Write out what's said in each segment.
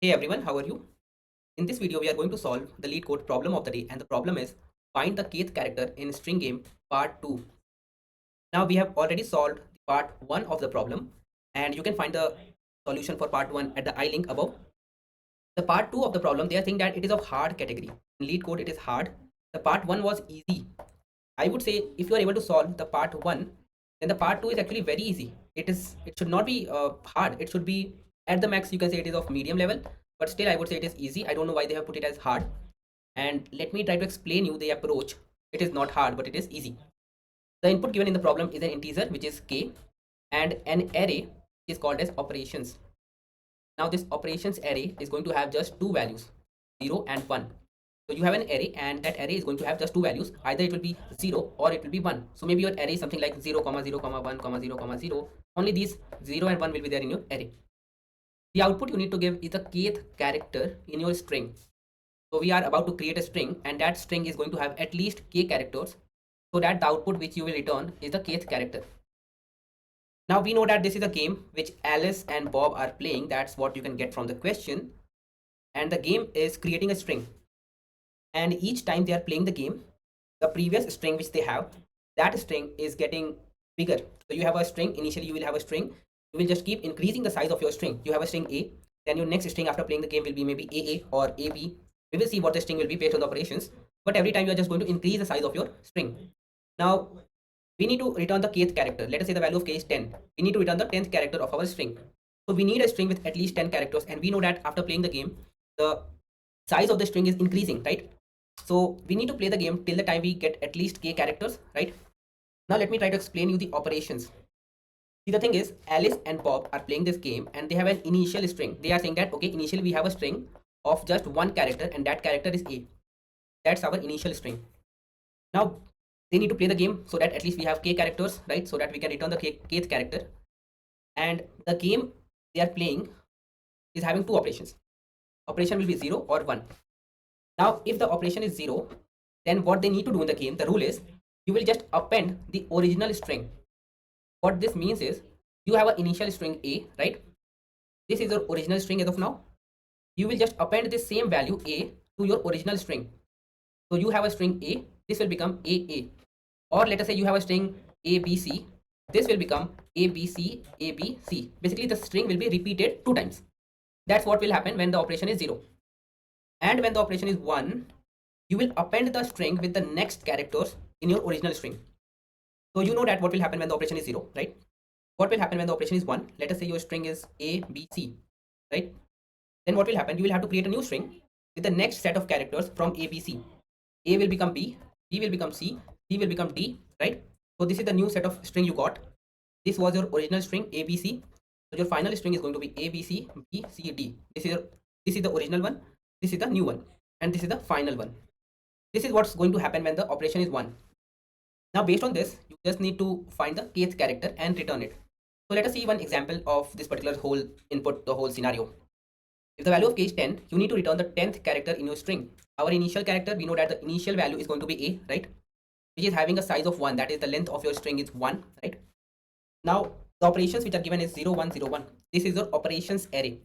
Hey everyone, how are you? In this video, we are going to solve the lead code problem of the day, and the problem is find the kth character in string game part 2. Now we have already solved part 1 of the problem, and you can find the solution for part 1 at the I link above. The part 2 of the problem, they are saying that it is of hard category. In lead code, it is hard. The part 1 was easy. I would say if you are able to solve the part 1, then the part 2 is actually very easy. It should not be hard. It should be at the max, you can say it is of medium level, but still I would say it is easy. I don't know why they have put it as hard. And let me try to explain you the approach. It is not hard, but it is easy. The input given in the problem is an integer, which is k, and an array is called as operations. Now this operations array is going to have just two values, 0 and 1. So you have an array, and that array is going to have just two values. Either it will be 0 or it will be 1. So maybe your array is something like 0, 0, 1, 0, 0. Only these 0 and 1 will be there in your array. The output you need to give is the kth character in your string. So we are about to create a string, and that string is going to have at least k characters, so that the output which you will return is the kth character. Now we know that this is a game which Alice and Bob are playing. That's what you can get from the question. And the game is creating a string. And each time they are playing the game, the previous string which they have, that string is getting bigger. So you have a string, initially you will have a string. You will just keep increasing the size of your string. You have a string A, then your next string after playing the game will be maybe AA or AB. We will see what the string will be based on the operations. But every time you are just going to increase the size of your string. Now we need to return the kth character. Let us say the value of k is 10. We need to return the 10th character of our string. So we need a string with at least 10 characters, and we know that after playing the game, the size of the string is increasing, right? So we need to play the game till the time we get at least k characters, right? Now let me try to explain you the operations. See, the thing is, Alice and Bob are playing this game, and they have an initial string. They are saying that, okay, initially we have a string of just one character, and that character is A. That's our initial string. Now they need to play the game so that at least we have k characters, right? So that we can return the kth character. And the game they are playing is having two operations. Operation will be 0 or 1. Now if the operation is 0, then what they need to do in the game, the rule is you will just append the original string. What this means is you have an initial string A, right? This is your original string as of now. You will just append the same value A to your original string. So you have a string A, this will become AA. Or let us say you have a string ABC, this will become ABC, ABC. Basically the string will be repeated two times. That's what will happen when the operation is 0. And when the operation is 1, you will append the string with the next characters in your original string. So you know that what will happen when the operation is 0, right? What will happen when the operation is 1? Let us say your string is ABC, right? Then what will happen? You will have to create a new string with the next set of characters from ABC. A will become B, B will become C, C will become D, right? So this is the new set of string you got. This was your original string ABC. So your final string is going to be ABC, B, C, D. This is the original one. This is the new one, and this is the final one. This is what's going to happen when the operation is 1. Now based on this, you just need to find the kth character and return it. So let us see one example of this particular whole input, the whole scenario. If the value of k is 10, you need to return the 10th character in your string. Our initial character, we know that the initial value is going to be A, right? Which is having a size of 1. That is, the length of your string is 1, right? Now the operations which are given is 0, 1, 0, 1. This is your operations array.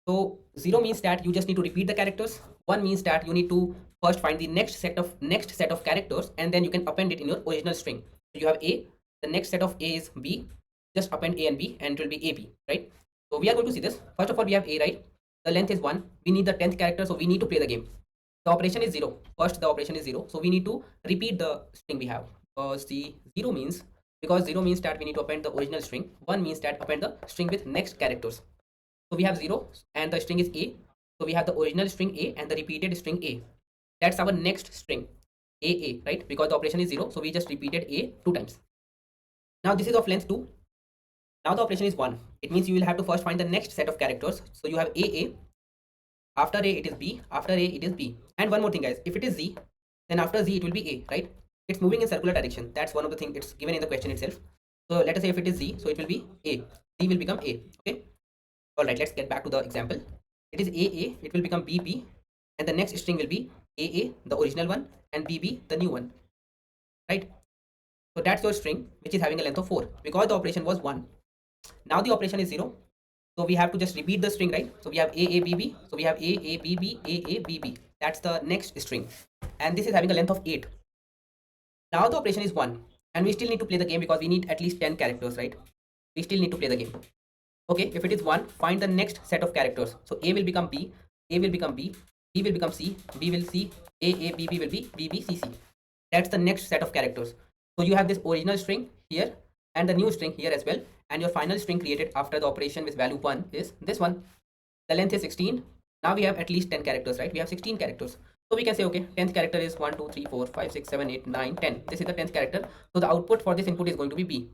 So 0 means that you just need to repeat the characters. 1 means that you need to first find the next set of characters, and then you can append it in your original string. So you have A, the next set of A is B. Just append A and B, and it will be AB, right? So we are going to see this. First of all, we have A, right? The length is 1. We need the 10th character, so we need to play the game. The operation is 0. First the operation is 0, so we need to repeat the string we have. The 0 means, because 0 means that we need to append the original string. 1 means that append the string with next characters. So we have 0 and the string is A. So we have the original string A and the repeated string A. That's our next string, AA, right? Because the operation is 0, so we just repeated A two times. Now this is of length 2. Now the operation is 1. It means you will have to first find the next set of characters. So you have AA. After A it is B. After A it is B. And one more thing, guys. If it is Z, then after Z it will be A, right? It's moving in circular direction. That's one of the things it's given in the question itself. So let us say if it is Z, so it will be A. Z will become A. Okay. All right. Let's get back to the example. It is AA. It will become BB, and the next string will be AA, the original one, and BB, the new one, right? So that's your string, which is having a length of 4 because the operation was 1. Now the operation is 0. So we have to just repeat the string, right? So we have AABB. So we have AABB, AABB. That's the next string. And this is having a length of 8. Now the operation is 1. And we still need to play the game because we need at least 10 characters, right? We still need to play the game. Okay, if it is 1, find the next set of characters. So A will become B, A will become B, B will become C, B will C, A, B, B will be B, B, C, C. That's the next set of characters. So you have this original string here and the new string here as well. And your final string created after the operation with value 1 is this one. The length is 16. Now we have at least 10 characters, right? We have 16 characters. So we can say, okay, 10th character is 1, 2, 3, 4, 5, 6, 7, 8, 9, 10. This is the 10th character. So the output for this input is going to be B.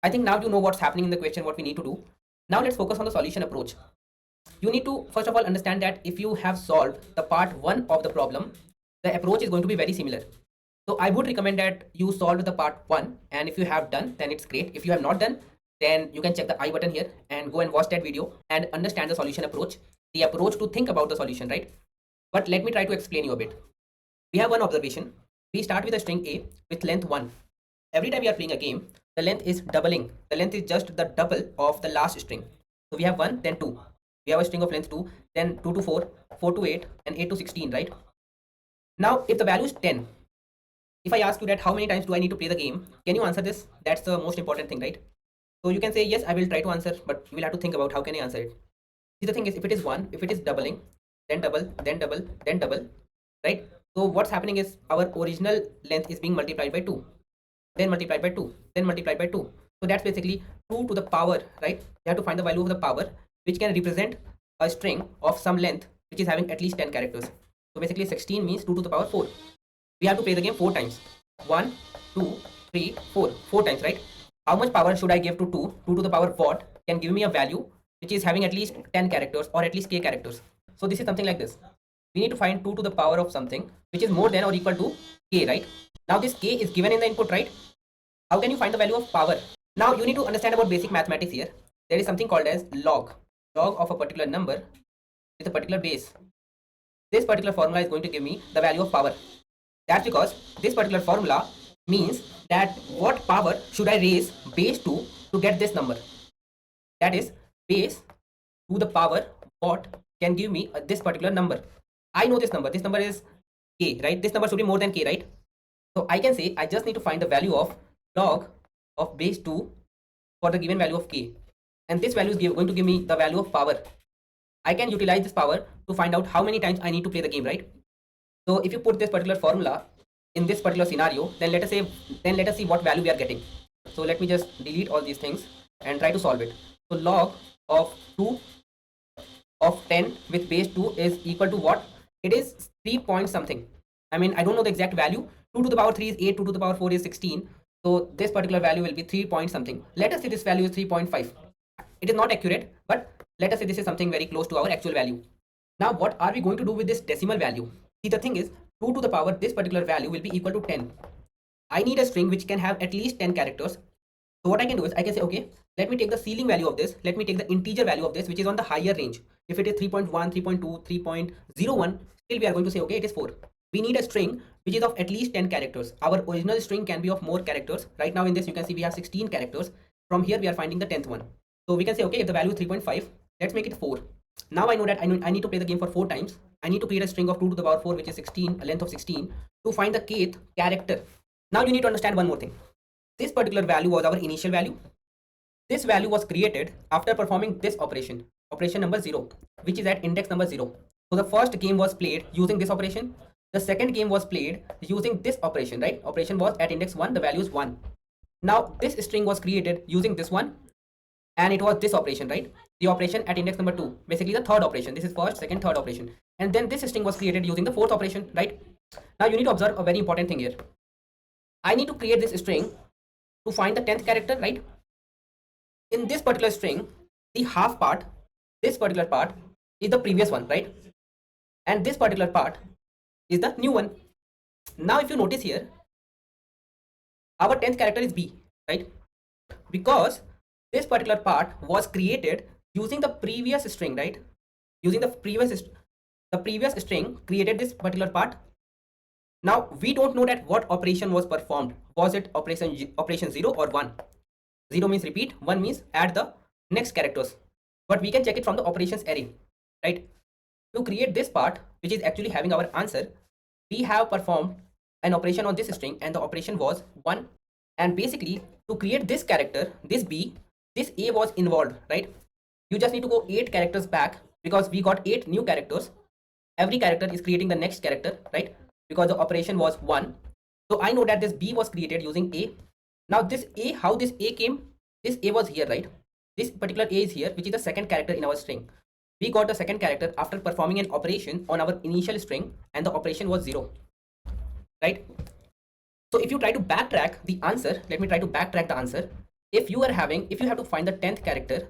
I think now you know what's happening in the question, what we need to do. Now let's focus on the solution approach. You need to first of all understand that if you have solved the part 1 of the problem, the approach is going to be very similar. So I would recommend that you solve the part 1, and if you have done, then it's great. If you have not done, then you can check the I button here and go and watch that video and understand the solution approach, the approach to think about the solution, right? But let me try to explain you a bit. We have one observation. We start with a string A with length 1. Every time we are playing a game, the length is doubling. The length is just the double of the last string. So we have 1, then 2. We have a string of length 2, then 2 to 4, 4 to 8, and 8 to 16, right? Now, if the value is 10, if I ask you that how many times do I need to play the game, can you answer this? That's the most important thing, right? So you can say, yes, I will try to answer, but you will have to think about how can I answer it. See, the thing is, if it is 1, if it is doubling, then double, then double, then double, right? So what's happening is our original length is being multiplied by 2, then multiplied by 2, then multiplied by 2. So that's basically 2 to the power, right? You have to find the value of the power, which can represent a string of some length, which is having at least 10 characters. So basically 16 means 2 to the power 4. We have to play the game 4 times. 1, 2, 3, 4. 4 times, right? How much power should I give to 2? 2 to the power what can give me a value which is having at least 10 characters or at least k characters. So this is something like this. We need to find 2 to the power of something which is more than or equal to k, right? Now this k is given in the input, right? How can you find the value of power? Now you need to understand about basic mathematics here. There is something called as log. Log of a particular number with a particular base. This particular formula is going to give me the value of power. That's because this particular formula means that what power should I raise base to get this number. That is base to the power what can give me this particular number. I know this number. This number is k, right? This number should be more than k, right? So I can say I just need to find the value of log of base 2 for the given value of k. And this value is going to give me the value of power. I can utilize this power to find out how many times I need to play the game, right? So if you put this particular formula in this particular scenario, then let us see what value we are getting. So let me just delete all these things and try to solve it. So log of 2 of 10 with base 2 is equal to what? It is 3 point something. I mean, I don't know the exact value. 2 to the power 3 is 8, 2 to the power 4 is 16. So this particular value will be 3 point something. Let us say this value is 3.5. It is not accurate, but let us say this is something very close to our actual value. Now what are we going to do with this decimal value? See, the thing is 2 to the power this particular value will be equal to 10. I need a string which can have at least 10 characters. So what I can do is I can say, okay, let me take the ceiling value of this. Let me take the integer value of this, which is on the higher range. If it is 3.1, 3.2, 3.01, still we are going to say, okay, it is 4. We need a string which is of at least 10 characters. Our original string can be of more characters. Right now in this, you can see we have 16 characters. From here, we are finding the 10th one. So we can say, okay, if the value is 3.5, let's make it 4. Now I know that I need to play the game for 4 times. I need to create a string of 2 to the power 4, which is 16, a length of 16, to find the kth character. Now you need to understand one more thing. This particular value was our initial value. This value was created after performing this operation, operation number 0, which is at index number 0. So the first game was played using this operation. The second game was played using this operation, right? Operation was at index 1, the value is 1. Now this string was created using this one, and it was this operation, right? The operation at index number 2, basically the third operation. This is first, second, third operation. And then this string was created using the fourth operation, right? Now you need to observe a very important thing here. I need to create this string to find the 10th character, right? In this particular string, the half part, this particular part is the previous one, right? And this particular part is the new one. Now if you notice here, our 10th character is B, right? Because this particular part was created using the previous string, right? Using the previous string created this particular part. Now we don't know that what operation was performed. Was it operation 0 or 1? 0 means repeat, 1 means add the next characters, but we can check it from the operations array, right? To create this part, which is actually having our answer, we have performed an operation on this string and the operation was 1. And basically to create this character, this b, this a was involved, right? You just need to go 8 characters back because we got 8 new characters. Every character is creating the next character, right? Because the operation was 1. So I know that this b was created using a. Now this a, how this a came? This a was here, right? This particular a is here, which is the second character in our string. We got the second character after performing an operation on our initial string and the operation was 0, right? So if you try to backtrack the answer, let me try to backtrack the answer. If you have to find the 10th character,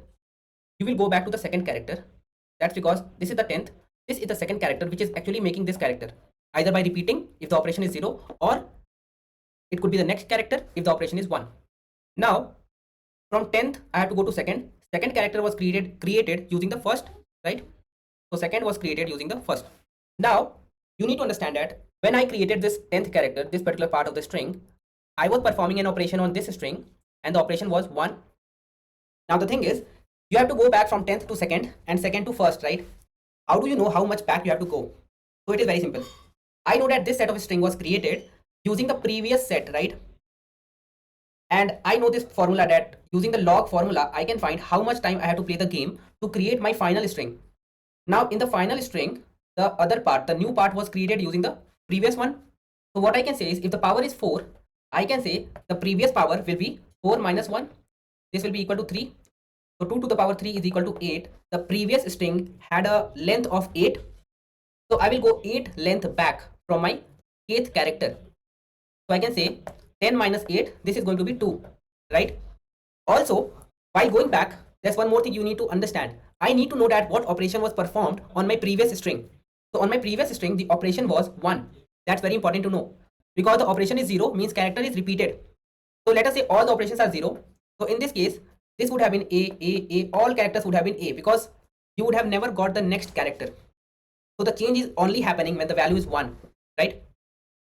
you will go back to the second character. That's because this is the 10th, this is the second character, which is actually making this character, either by repeating if the operation is 0, or it could be the next character if the operation is 1. Now from 10th I have to go to second. Second character was created using the first, right? So second was created using the first. Now you need to understand that when I created this 10th character, this particular part of the string, I was performing an operation on this string and the operation was 1. Now the thing is, you have to go back from 10th to second and second to first, right? How do you know how much back you have to go? So it is very simple. I know that this set of string was created using the previous set, right? And I know this formula, that using the log formula, I can find how much time I have to play the game to create my final string. Now in the final string, the other part, the new part was created using the previous one. So what I can say is, if the power is 4, I can say the previous power will be 4 minus 1. This will be equal to 3. So 2 to the power 3 is equal to 8. The previous string had a length of 8. So I will go 8 length back from my 8th character. So I can say 10 minus 8, this is going to be 2, right? Also, while going back, there's one more thing you need to understand. I need to know that what operation was performed on my previous string. So on my previous string, the operation was 1. That's very important to know, because the operation is 0 means character is repeated. So let us say all the operations are 0. So in this case, this would have been a, all characters would have been a, because you would have never got the next character. So the change is only happening when the value is 1, right?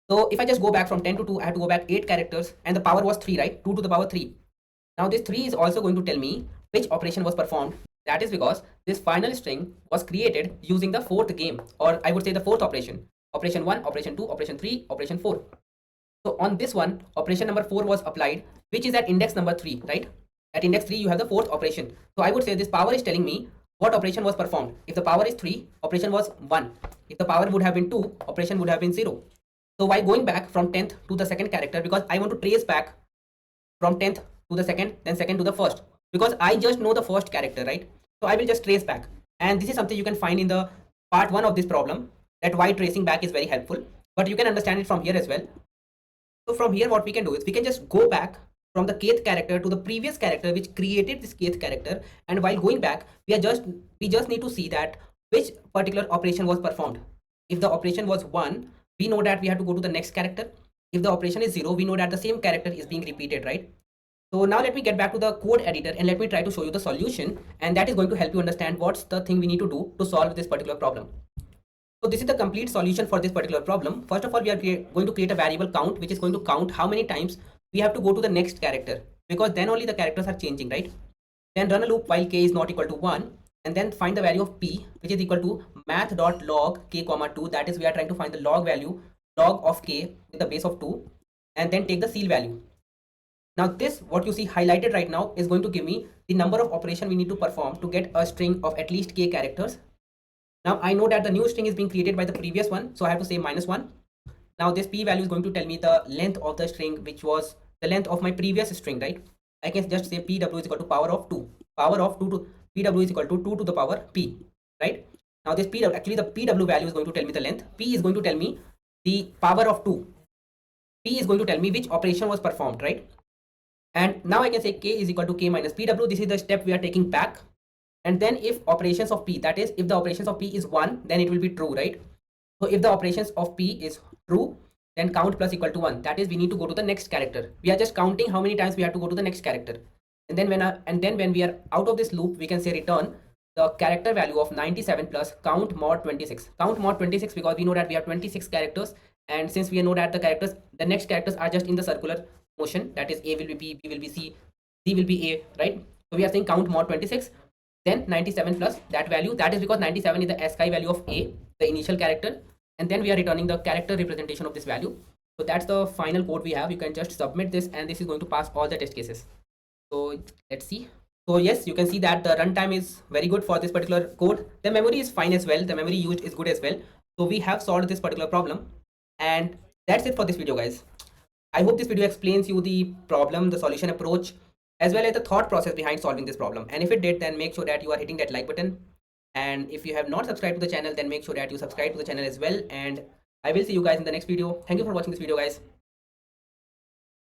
So if I just go back from 10 to 2, I have to go back 8 characters and the power was 3, right? 2 to the power 3. Now this 3 is also going to tell me which operation was performed. That is because this final string was created using the 4th game, or I would say the 4th operation. Operation 1, operation 2, operation 3, operation 4. So on this one, operation number 4 was applied, which is at index number 3, right? At index 3, you have the 4th operation. So I would say this power is telling me what operation was performed. If the power is 3, operation was 1. If the power would have been 2, operation would have been 0. So while going back from 10th to the second character, because I want to trace back from 10th to the second, then second to the first, because I just know the first character, right? So I will just trace back. And this is something you can find in the part 1 of this problem, that why tracing back is very helpful, but you can understand it from here as well. So from here, what we can do is we can just go back from the kth character to the previous character which created this kth character, and while going back, we just need to see that which particular operation was performed. If the operation was 1, we know that we have to go to the next character. If the operation is 0, we know that the same character is being repeated, right? So now let me get back to the code editor and let me try to show you the solution, and that is going to help you understand what's the thing we need to do to solve this particular problem. So this is the complete solution for this particular problem. First of all, we are going to create a variable count, which is going to count how many times we have to go to the next character, because then only the characters are changing, right? Then run a loop while k is not equal to 1, and then find the value of p, which is equal to math.log k comma 2. That is, we are trying to find the log value, log of k with the base of 2, and then take the ceil value. Now this, what you see highlighted right now, is going to give me the number of operation we need to perform to get a string of at least k characters. Now I know that the new string is being created by the previous one, so I have to say -1. Now this p value is going to tell me the length of the string, which was the length of my previous string, right? I can just say pw is equal to power of 2. Power of 2 to pw is equal to 2 to the power p, right? Now this pw, actually the pw value is going to tell me the length. P is going to tell me the power of 2. P is going to tell me which operation was performed, right? And now I can say k is equal to k minus pw. This is the step we are taking back. And then if operations of p, that is, if the operations of p is 1, then it will be true, right? So if the operations of p is true, then count plus equal to 1. That is, we need to go to the next character. We are just counting how many times we have to go to the next character. And then when we are out of this loop, we can say return the character value of 97 plus count mod 26. Count mod 26 because we know that we have 26 characters, and since we know that the next characters are just in the circular motion, that is, a will be b, b will be c, d will be a, right? So we are saying count mod 26, then 97 plus that value. That is because 97 is the ASCII value of A, the initial character, and then we are returning the character representation of this value. So that's the final code we have. You can just submit this, and this is going to pass all the test cases. So let's see. So yes, you can see that the runtime is very good for this particular code. The memory is fine as well. The memory used is good as well. So we have solved this particular problem, and that's it for this video, guys. I hope this video explains you the problem, the solution approach, as well as the thought process behind solving this problem. And if it did, then make sure that you are hitting that like button. And if you have not subscribed to the channel, then make sure that you subscribe to the channel as well. And I will see you guys in the next video. Thank you for watching this video, guys.